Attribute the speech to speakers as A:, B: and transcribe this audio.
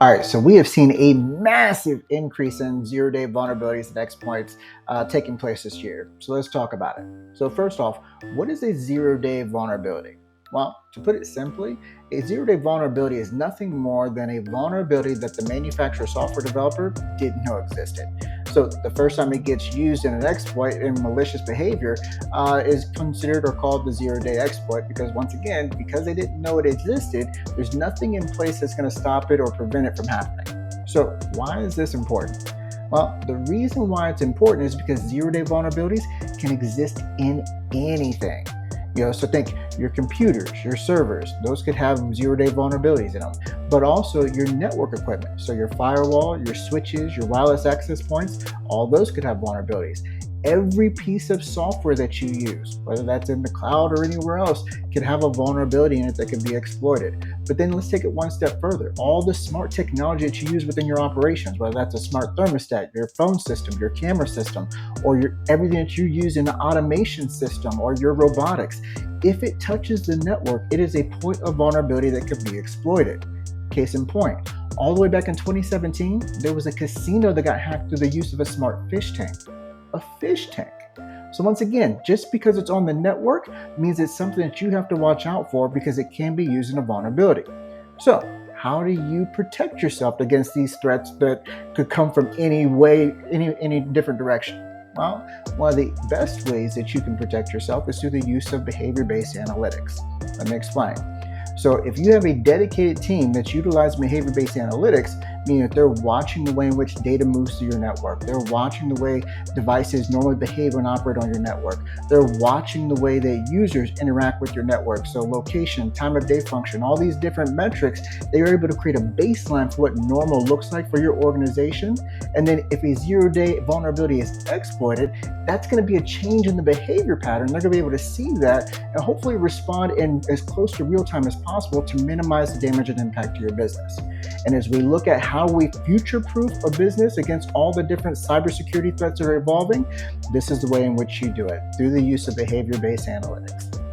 A: All right, so we have seen a massive increase in zero-day vulnerabilities and exploits taking place this year. So let's talk about it. So first off, what is a zero-day vulnerability? Well, to put it simply, a zero-day vulnerability is nothing more than a vulnerability that the manufacturer software developer didn't know existed. So the first time it gets used in an exploit in malicious behavior is considered or called the zero-day exploit because once again, because they didn't know it existed, there's nothing in place that's going to stop it or prevent it from happening. So why is this important? Well, the reason why it's important is because zero-day vulnerabilities can exist in anything. So think your computers, your servers, those could have zero-day vulnerabilities in them, but also your network equipment. So your firewall, your switches, your wireless access points, all those could have vulnerabilities. Every piece of software that you use, whether that's in the cloud or anywhere else, could have a vulnerability in it that could be exploited. But then let's take it one step further. All the smart technology that you use within your operations, whether that's a smart thermostat, your phone system, your camera system, or everything that you use in the automation system or your robotics, if it touches the network, it is a point of vulnerability that could be exploited. Case in point, all the way back in 2017, there was a casino that got hacked through the use of a smart fish tank. A fish tank. So once again, just because it's on the network means it's something that you have to watch out for because it can be used in a vulnerability. So how do you protect yourself against these threats that could come from any way, any different direction? Well, one of the best ways that you can protect yourself is through the use of behavior-based analytics. Let me explain. So if you have a dedicated team that's utilizing behavior-based analytics, meaning that they're watching the way in which data moves through your network, they're watching the way devices normally behave and operate on your network, they're watching the way that users interact with your network, so location, time of day function, all these different metrics, they are able to create a baseline for what normal looks like for your organization. And then if a zero-day vulnerability is exploited, that's going to be a change in the behavior pattern. They're going to be able to see that and hopefully respond in as close to real time as possible to minimize the damage and impact to your business. And as we look at how we future-proof a business against all the different cybersecurity threats that are evolving, this is the way in which you do it, through the use of behavior-based analytics.